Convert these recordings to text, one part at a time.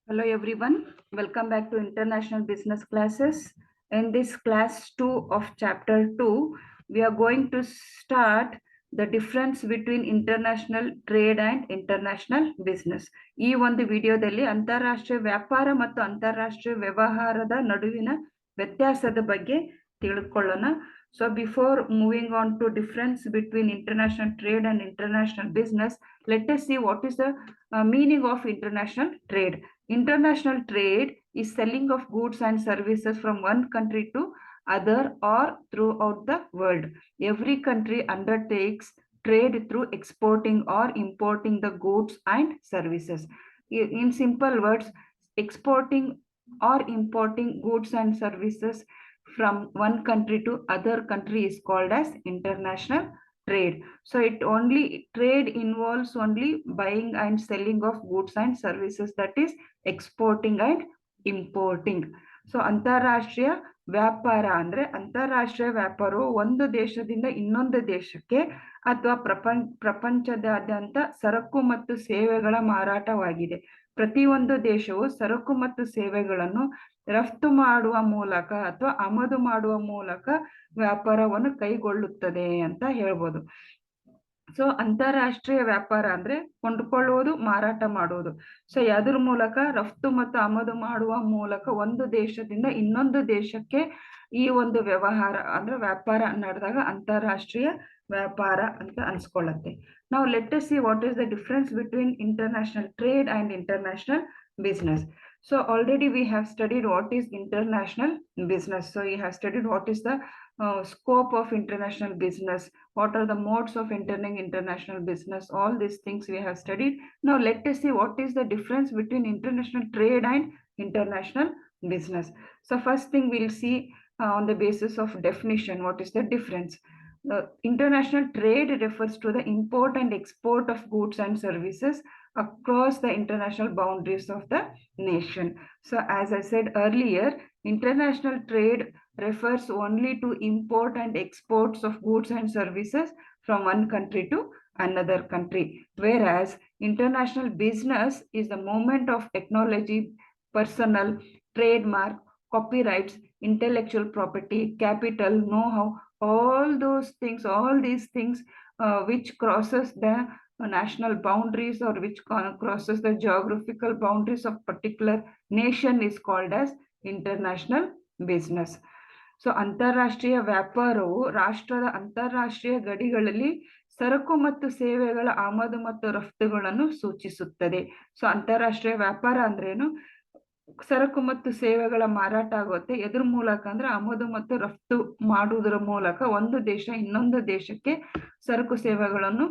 Hello everyone, welcome back to International Business Classes. In this class 2 of chapter 2, we are going to start the difference between international trade and international business. ಈ ಒಂದು ವಿಡಿಯೋದಲ್ಲಿ ಅಂತಾರಾಷ್ಟ್ರೀಯ ವ್ಯಾಪಾರ ಮತ್ತು ಅಂತಾರಾಷ್ಟ್ರೀಯ ವ್ಯವಹಾರದ ನಡುವಿನ ವ್ಯತ್ಯಾಸದ ಬಗ್ಗೆ ತಿಳ್ಕೊಳ್ಳೋಣ. So before moving on to difference between international trade and international business, let us see what is the meaning of international trade. International trade is selling of goods and services from one country to other or throughout the world. Every country undertakes trade through exporting or importing the goods and services. In simple words, exporting or importing goods and services from one country to other country is called as international trade. So it only trade involves only buying and selling of goods and services, that is exporting and importing. So ಅಂತಾರಾಷ್ಟ್ರೀಯ ವ್ಯಾಪಾರ ಅಂದ್ರೆ ಅಂತಾರಾಷ್ಟ್ರೀಯ ವ್ಯಾಪಾರವು ಒಂದು ದೇಶದಿಂದ ಇನ್ನೊಂದು ದೇಶಕ್ಕೆ ಅಥವಾ ಪ್ರಪಂಚದಾದ್ಯಂತ ಸರಕು ಮತ್ತು ಸೇವೆಗಳ ಮಾರಾಟವಾಗಿದೆ. ಪ್ರತಿಯೊಂದು ದೇಶವು ಸರಕು ಮತ್ತು ಸೇವೆಗಳನ್ನು ರಫ್ತು ಮಾಡುವ ಮೂಲಕ ಅಥವಾ ಆಮದು ಮಾಡುವ ಮೂಲಕ ವ್ಯಾಪಾರವನ್ನು ಕೈಗೊಳ್ಳುತ್ತದೆ ಅಂತ ಹೇಳ್ಬೋದು. ಸೊ ಅಂತಾರಾಷ್ಟ್ರೀಯ ವ್ಯಾಪಾರ ಅಂದ್ರೆ ಕೊಂಡುಕೊಳ್ಳುವುದು, ಮಾರಾಟ ಮಾಡುವುದು. ಸೊ ಯಾವ್ದ್ರ ಮೂಲಕ? ರಫ್ತು ಮತ್ತು ಆಮದು ಮಾಡುವ ಮೂಲಕ ಒಂದು ದೇಶದಿಂದ ಇನ್ನೊಂದು ದೇಶಕ್ಕೆ ಈ ಒಂದು ವ್ಯವಹಾರ ಅಂದ್ರೆ ವ್ಯಾಪಾರ ನಡೆದಾಗ ಅಂತಾರಾಷ್ಟ್ರೀಯ ವ್ಯಾಪಾರ ಅಂತ ಅನ್ಸ್ಕೊಳ್ಳುತ್ತೆ. ನಾವು let us see what is the difference between international trade and international business. So already we have studied what is international business. So we have studied what is the scope of international business, what are the modes of entering international business, all these things we have studied. Now let us see what is the difference between international trade and international business. So first thing we'll see on the basis of definition, what is the difference. International trade refers to the import and export of goods and services across the international boundaries of the nation. So as I said earlier, international trade refers only to import and exports of goods and services from one country to another country, whereas international business is the movement of technology, personal, trademark, copyrights, intellectual property, capital, know-how, all these things which crosses the national boundaries or which crosses the geographical boundaries of particular nation is called as international business. So ಅಂತಾರಾಷ್ಟ್ರೀಯ ವ್ಯಾಪಾರವು ರಾಷ್ಟ್ರದ ಅಂತಾರಾಷ್ಟ್ರೀಯ ಗಡಿಗಳಲ್ಲಿ ಸರಕು ಮತ್ತು ಸೇವೆಗಳ ಆಮದು ಮತ್ತು ರಫ್ತುಗಳನ್ನು ಸೂಚಿಸುತ್ತದೆ. ಸೊ ಅಂತಾರಾಷ್ಟ್ರೀಯ ವ್ಯಾಪಾರ ಅಂದ್ರೇನು? ಸರಕು ಮತ್ತು ಸೇವೆಗಳ ಮಾರಾಟ ಆಗುತ್ತೆ. ಎದ್ರ ಮೂಲಕ ಅಂದ್ರೆ ಆಮದು ಮತ್ತು ರಫ್ತು ಮಾಡುವುದರ ಮೂಲಕ ಒಂದು ದೇಶ ಇನ್ನೊಂದು ದೇಶಕ್ಕೆ ಸರಕು ಸೇವೆಗಳನ್ನು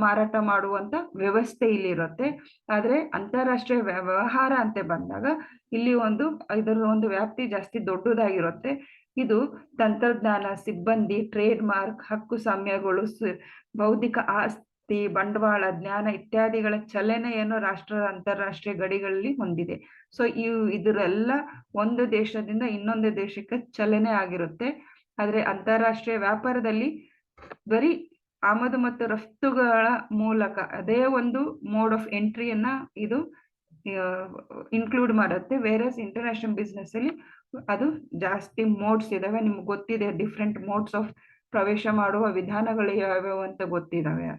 ಮಾರಾಟ ಮಾಡುವಂತ ವ್ಯವಸ್ಥೆ ಇಲ್ಲಿ ಇರುತ್ತೆ. ಆದ್ರೆ ಅಂತಾರಾಷ್ಟ್ರೀಯ ವ್ಯವಹಾರ ಅಂತ ಬಂದಾಗ ಇಲ್ಲಿ ಇದರ ಒಂದು ವ್ಯಾಪ್ತಿ ಜಾಸ್ತಿ ದೊಡ್ಡದಾಗಿರುತ್ತೆ. ಇದು ತಂತ್ರಜ್ಞಾನ, ಸಿಬ್ಬಂದಿ, ಟ್ರೇಡ್ ಮಾರ್ಕ್, ಹಕ್ಕು ಸಾಮ್ಯಗಳು, ಬೌದ್ಧಿಕ ಆಸ್ತಿ, ಬಂಡವಾಳ, ಜ್ಞಾನ ಇತ್ಯಾದಿಗಳ ಚಲನೆಯನ್ನು ರಾಷ್ಟ್ರದ ಅಂತಾರಾಷ್ಟ್ರೀಯ ಗಡಿಗಳಲ್ಲಿ ಹೊಂದಿದೆ. ಸೊ ಇದರೆಲ್ಲ ಒಂದು ದೇಶದಿಂದ ಇನ್ನೊಂದು ದೇಶಕ್ಕೆ ಚಲನೆ ಆಗಿರುತ್ತೆ. ಆದ್ರೆ ಅಂತಾರಾಷ್ಟ್ರೀಯ ವ್ಯಾಪಾರದಲ್ಲಿ ಬರೀ ಆಮದು ಮತ್ತು ರಫ್ತುಗಳ ಮೂಲಕ ಅದೇ ಒಂದು ಮೋಡ್ ಆಫ್ ಎಂಟ್ರಿಯನ್ನ ಇದು ಇನ್ಕ್ಲೂಡ್ ಮಾಡುತ್ತೆ. ವೇರಸ್ ಇಂಟರ್ನ್ಯಾಷನಲ್ ಬಿಸ್ನೆಸ್ ಅಲ್ಲಿ ಅದು ಜಾಸ್ತಿ ಮೋಡ್ಸ್ ಇದಾವೆ. ನಿಮ್ಗೆ ಗೊತ್ತಿದೆ ಡಿಫ್ರೆಂಟ್ ಮೋಡ್ಸ್ ಆಫ್ ಪ್ರವೇಶ ಮಾಡುವ ವಿಧಾನಗಳು ಯಾವ್ಯಾವ ಅಂತ ಗೊತ್ತಿದಾವೆ.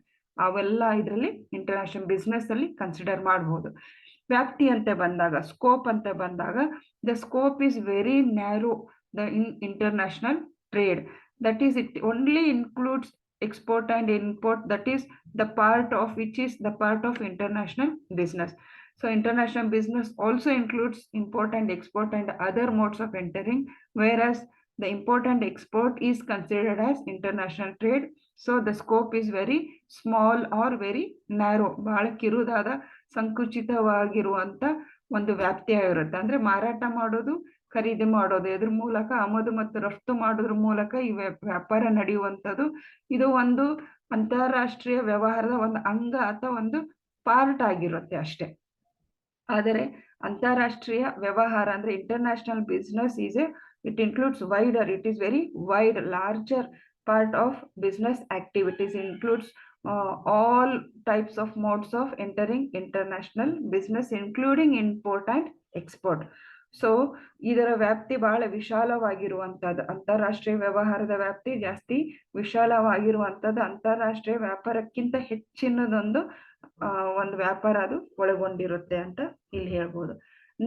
ಅವೆಲ್ಲ ಇದರಲ್ಲಿ ಇಂಟರ್ನ್ಯಾಷನಲ್ ಬಿಸ್ನೆಸ್ ಅಲ್ಲಿ ಕನ್ಸಿಡರ್ ಮಾಡಬಹುದು. ವ್ಯಾಪ್ತಿ ಅಂತ ಬಂದಾಗ, ಸ್ಕೋಪ್ ಅಂತ ಬಂದಾಗ, the scope is very narrow the international trade. That is it only includes export and import, that is the part of which is the part of international business. So international business also includes import and export and other modes of entering, whereas the import and export is considered as international trade. So the scope is very small or very narrow, ಬಹಳ ಕಿರುದಾದ ಸಂಕುಚಿತವಾಗಿರುವಂತ ಒಂದು ವ್ಯಾಪ್ತಿ ಆಗಿರುತ್ತೆ. ಅಂದ್ರೆ ಮಾರಾಟ ಮಾಡೋದು, ಖರೀದಿ ಮಾಡೋದು, ಇದ್ರ ಮೂಲಕ ಆಮದು ಮತ್ತು ರಫ್ತು ಮಾಡೋದ್ರ ಮೂಲಕ ಈ ವ್ಯಾಪಾರ ನಡೆಯುವಂಥದ್ದು. ಇದು ಒಂದು ಅಂತಾರಾಷ್ಟ್ರೀಯ ವ್ಯವಹಾರದ ಒಂದು ಅಂಗ ಅಥವಾ ಒಂದು ಪಾರ್ಟ್ ಆಗಿರುತ್ತೆ ಅಷ್ಟೇ. ಆದರೆ ಅಂತಾರಾಷ್ಟ್ರೀಯ ವ್ಯವಹಾರ ಅಂದ್ರೆ international business it includes wider, it is very wide, larger part of business activities, includes all types of modes of entering international business, including import and export. So ಇದರ ವ್ಯಾಪ್ತಿ ಬಹಳ ವಿಶಾಲವಾಗಿರುವಂಥದ್ದು. ಅಂತಾರಾಷ್ಟ್ರೀಯ ವ್ಯವಹಾರದ ವ್ಯಾಪ್ತಿ ಜಾಸ್ತಿ ವಿಶಾಲವಾಗಿರುವಂಥದ್ದು. ಅಂತಾರಾಷ್ಟ್ರೀಯ ವ್ಯಾಪಾರಕ್ಕಿಂತ ಹೆಚ್ಚಿನದೊಂದು ಒಂದು ವ್ಯಾಪಾರ ಅದು ಒಳಗೊಂಡಿರುತ್ತೆ ಅಂತ ಇಲ್ಲಿ ಹೇಳ್ಬೋದು.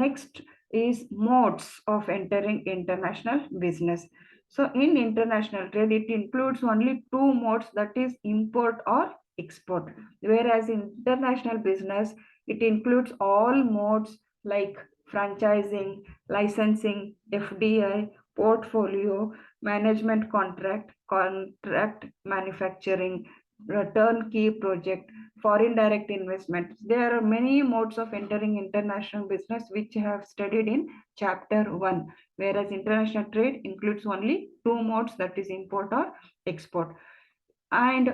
Next is modes of entering international business. So in international trade, it includes only two modes, that is import or export. Whereas in international business, it includes all modes like franchising, licensing, FDI, portfolio, management contract, contract manufacturing, turnkey project, foreign direct investment. There are many modes of entering international business which I have studied in chapter 1. Whereas international trade includes only two modes, that is import or export. And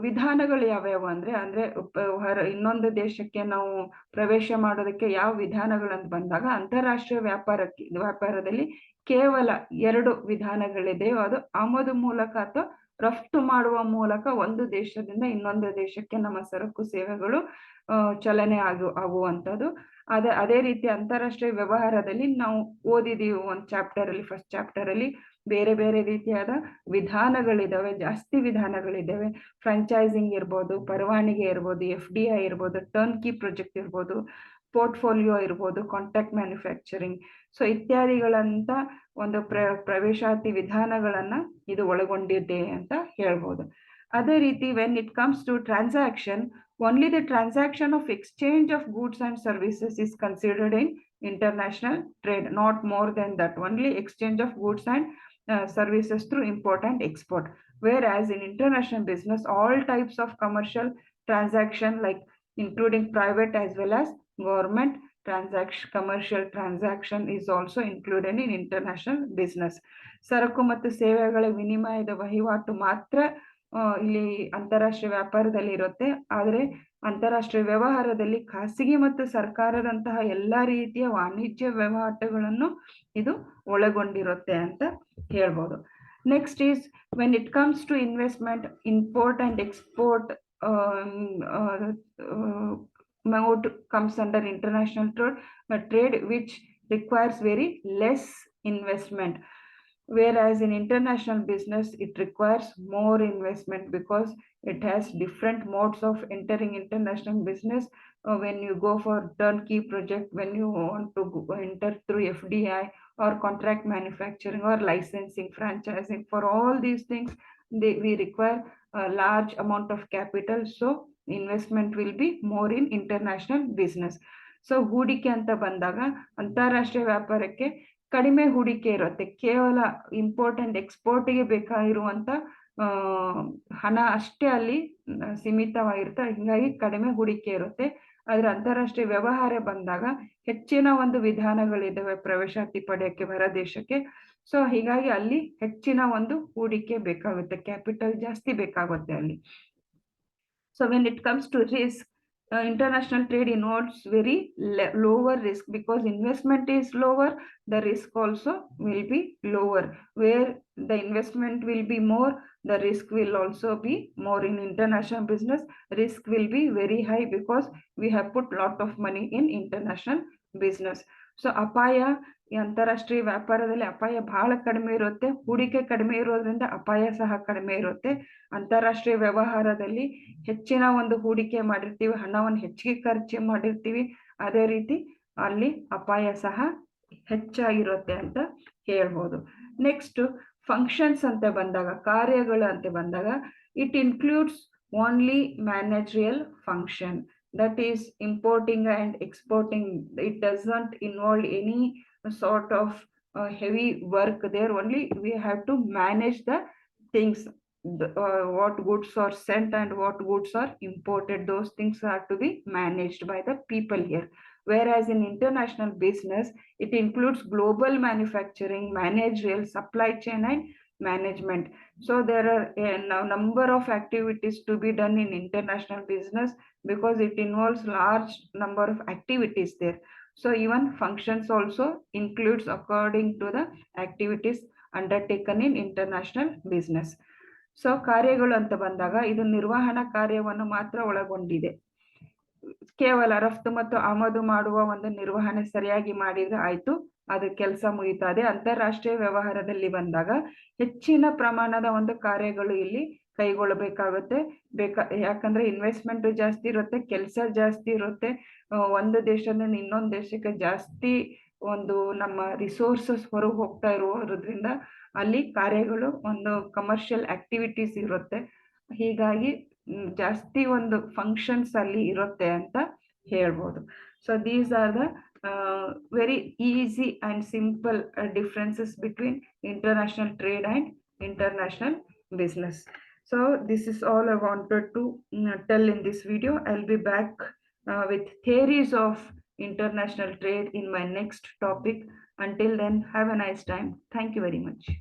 ವಿಧಾನಗಳು ಯಾವ್ಯಾವು ಅಂದ್ರೆ ಇನ್ನೊಂದು ದೇಶಕ್ಕೆ ನಾವು ಪ್ರವೇಶ ಮಾಡೋದಕ್ಕೆ ಯಾವ ವಿಧಾನಗಳಂತ ಬಂದಾಗ ಅಂತಾರಾಷ್ಟ್ರೀಯ ವ್ಯಾಪಾರದಲ್ಲಿ ಕೇವಲ 2 ವಿಧಾನಗಳಿದೆ. ಅದು ಆಮದು ಮೂಲಕ ಅಥವಾ ರಫ್ತು ಮಾಡುವ ಮೂಲಕ ಒಂದು ದೇಶದಿಂದ ಇನ್ನೊಂದು ದೇಶಕ್ಕೆ ನಮ್ಮ ಸರಕು ಸೇವೆಗಳು ಚಲನೆ ಆಗುವಂಥದ್ದು. ಅದೇ ರೀತಿ ಅಂತಾರಾಷ್ಟ್ರೀಯ ವ್ಯವಹಾರದಲ್ಲಿ ನಾವು ಓದಿದೀವಿ ಒಂದು ಚಾಪ್ಟರ್ ಅಲ್ಲಿ, ಫಸ್ಟ್ ಚಾಪ್ಟರ್ ಅಲ್ಲಿ ಬೇರೆ ಬೇರೆ ರೀತಿಯಾದ ವಿಧಾನಗಳಿದಾವೆ, ಜಾಸ್ತಿ ವಿಧಾನಗಳಿದ್ದಾವೆ. ಫ್ರಾಂಚೈಸಿಂಗ್ ಇರ್ಬೋದು, ಪರವಾನಿಗೆ ಇರ್ಬೋದು, FDI ಇರ್ಬೋದು, ಟರ್ನ್ಕಿ ಪ್ರಾಜೆಕ್ಟ್ ಇರ್ಬೋದು, ಪೋರ್ಟ್ಫೋಲಿಯೋ ಇರ್ಬೋದು, ಕಾಂಟ್ರಾಕ್ಟ್ ಮ್ಯಾನುಫ್ಯಾಕ್ಚರಿಂಗ್, ಸೊ ಇತ್ಯಾದಿಗಳಂತ ಒಂದು ಪ್ರವೇಶಾತಿ ವಿಧಾನಗಳನ್ನ ಇದು ಒಳಗೊಂಡಿದೆ ಅಂತ ಹೇಳ್ಬೋದು. ಅದೇ ರೀತಿ when it comes to transaction, only the transaction of exchange of goods and services is considered in international trade, not more than that. Only exchange of goods and services through import and export. Whereas in international business, all types of commercial transaction, like including private as well as government transaction, commercial transaction is also included in international business. ಸರಕು ಮತ್ತು ಸೇವೆಗಳ ವಿನಿಮಯದ ವಹಿವಾಟು ಮಾತ್ರ ಇಲ್ಲಿ ಅಂತಾರಾಷ್ಟ್ರೀಯ ವ್ಯಾಪಾರದಲ್ಲಿ ಇರುತ್ತೆ. ಆದರೆ ಅಂತಾರಾಷ್ಟ್ರೀಯ ವ್ಯವಹಾರದಲ್ಲಿ ಖಾಸಗಿ ಮತ್ತು ಸರ್ಕಾರದಂತಹ ಎಲ್ಲಾ ರೀತಿಯ ವಾಣಿಜ್ಯ ವ್ಯವಹಾರಗಳನ್ನು ಇದು ಒಳಗೊಂಡಿರುತ್ತೆ ಅಂತ ಹೇಳ್ಬೋದು. Next is when it comes to investment, import and export mode comes under international trade, which requires very less investment. Whereas in international business, it requires more investment because it has different modes of entering international business. When you go for turnkey project, when you want to enter through FDI or contract manufacturing or licensing, franchising, for all these things, we require a large amount of capital. So investment will be more in international business. So ಹೂಡಿಕೆ ಅಂತ ಬಂದಾಗ ಅಂತಾರಾಷ್ಟ್ರೀಯ ವ್ಯಾಪಾರಕ್ಕೆ ಕಡಿಮೆ ಹೂಡಿಕೆ ಇರುತ್ತೆ. ಕೇವಲ import and ಎಕ್ಸ್ಪೋರ್ಟ್ಗೆ ಬೇಕಾಗಿರುವಂತ ಹಣ ಅಷ್ಟೇ ಅಲ್ಲಿ ಸೀಮಿತವಾಗಿರುತ್ತೆ. ಹೀಗಾಗಿ ಕಡಿಮೆ ಹೂಡಿಕೆ ಇರುತ್ತೆ. ಆದ್ರೆ ಅಂತಾರಾಷ್ಟ್ರೀಯ ವ್ಯವಹಾರ ಬಂದಾಗ ಹೆಚ್ಚಿನ ಒಂದು ವಿಧಾನಗಳಿದ್ದಾವೆ ಪ್ರವೇಶಾತಿ ಪಡೆಯಕ್ಕೆ ಹೊರ ದೇಶಕ್ಕೆ. ಸೊ ಹೀಗಾಗಿ ಅಲ್ಲಿ ಹೆಚ್ಚಿನ ಒಂದು ಹೂಡಿಕೆ ಬೇಕಾಗುತ್ತೆ, ಕ್ಯಾಪಿಟಲ್ ಜಾಸ್ತಿ ಬೇಕಾಗುತ್ತೆ ಅಲ್ಲಿ. So when it comes to risk, international trade involves very lower risk because investment is lower, the risk also will be lower. Where the investment will be more, the risk will also be more. In international business, risk will be very high because we have put lot of money in international business. So ಅಪಾಯ, ಈ ಅಂತಾರಾಷ್ಟ್ರೀಯ ವ್ಯಾಪಾರದಲ್ಲಿ ಅಪಾಯ ಬಹಳ ಕಡಿಮೆ ಇರುತ್ತೆ. ಹೂಡಿಕೆ ಕಡಿಮೆ ಇರೋದ್ರಿಂದ ಅಪಾಯ ಸಹ ಕಡಿಮೆ ಇರುತ್ತೆ. ಅಂತಾರಾಷ್ಟ್ರೀಯ ವ್ಯವಹಾರದಲ್ಲಿ ಹೆಚ್ಚಿನ ಒಂದು ಹೂಡಿಕೆ ಮಾಡಿರ್ತೀವಿ, ಹಣವನ್ನು ಹೆಚ್ಚಿಗೆ ಖರ್ಚು ಮಾಡಿರ್ತೀವಿ. ಅದೇ ರೀತಿ ಅಲ್ಲಿ ಅಪಾಯ ಸಹ ಹೆಚ್ಚಾಗಿರುತ್ತೆ ಅಂತ ಹೇಳ್ಬೋದು. ನೆಕ್ಸ್ಟ್ ಫಂಕ್ಷನ್ಸ್ ಅಂತ ಬಂದಾಗ, ಕಾರ್ಯಗಳು ಅಂತ ಬಂದಾಗ, it includes only managerial function, that is importing and exporting. It doesn't involve any sort of heavy work there. Only we have to manage the things, what goods are sent and what goods are imported. Those things are to be managed by the people here. Whereas in international business, it includes global manufacturing, managerial, supply chain and management. So there are a number of activities to be done in international business because it involves large number of activities there. So even functions also includes according to the activities undertaken in international business. So ಕಾರ್ಯಗಳು ಅಂತ ಬಂದಾಗ ಇದು ನಿರ್ವಹಣಾ ಕಾರ್ಯವನ್ನು ಮಾತ್ರ ಒಳಗೊಂಡಿದೆ. ಕೇವಲ ರಫ್ತು ಮತ್ತು ಆಮದು ಮಾಡುವ ಒಂದು ನಿರ್ವಹಣೆ ಸರಿಯಾಗಿ ಮಾಡಿದ್ರೆ ಆಯ್ತು, ಅದು ಕೆಲಸ ಮುಗಿತದೆ. ಅಂತಾರಾಷ್ಟ್ರೀಯ ವ್ಯವಹಾರದಲ್ಲಿ ಬಂದಾಗ ಹೆಚ್ಚಿನ ಪ್ರಮಾಣದ ಒಂದು ಕಾರ್ಯಗಳು ಇಲ್ಲಿ ಕೈಗೊಳ್ಳಬೇಕಾಗುತ್ತೆ. ಯಾಕಂದ್ರೆ ಇನ್ವೆಸ್ಟ್ಮೆಂಟ್ ಜಾಸ್ತಿ ಇರುತ್ತೆ, ಕೆಲಸ ಜಾಸ್ತಿ ಇರುತ್ತೆ. ಒಂದು ದೇಶದಿಂದ ಇನ್ನೊಂದು ದೇಶಕ್ಕೆ ಜಾಸ್ತಿ ಒಂದು ನಮ್ಮ ರಿಸೋರ್ಸಸ್ ಹೊರಗೆ ಹೋಗ್ತಾ ಇರೋದ್ರಿಂದ ಅಲ್ಲಿ ಕಾರ್ಯಗಳು ಒಂದು ಕಮರ್ಷಿಯಲ್ ಆಕ್ಟಿವಿಟೀಸ್ ಇರುತ್ತೆ. ಹೀಗಾಗಿ ಜಾಸ್ತಿ ಒಂದು ಫಂಕ್ಷನ್ಸ್ ಅಲ್ಲಿ ಇರುತ್ತೆ ಅಂತ ಹೇಳ್ಬೋದು. So these are the very easy and simple differences between international trade and international business. So this is all I wanted to tell in this video. I'll be back with theories of international trade in my next topic. Until then, have a nice time. Thank you very much.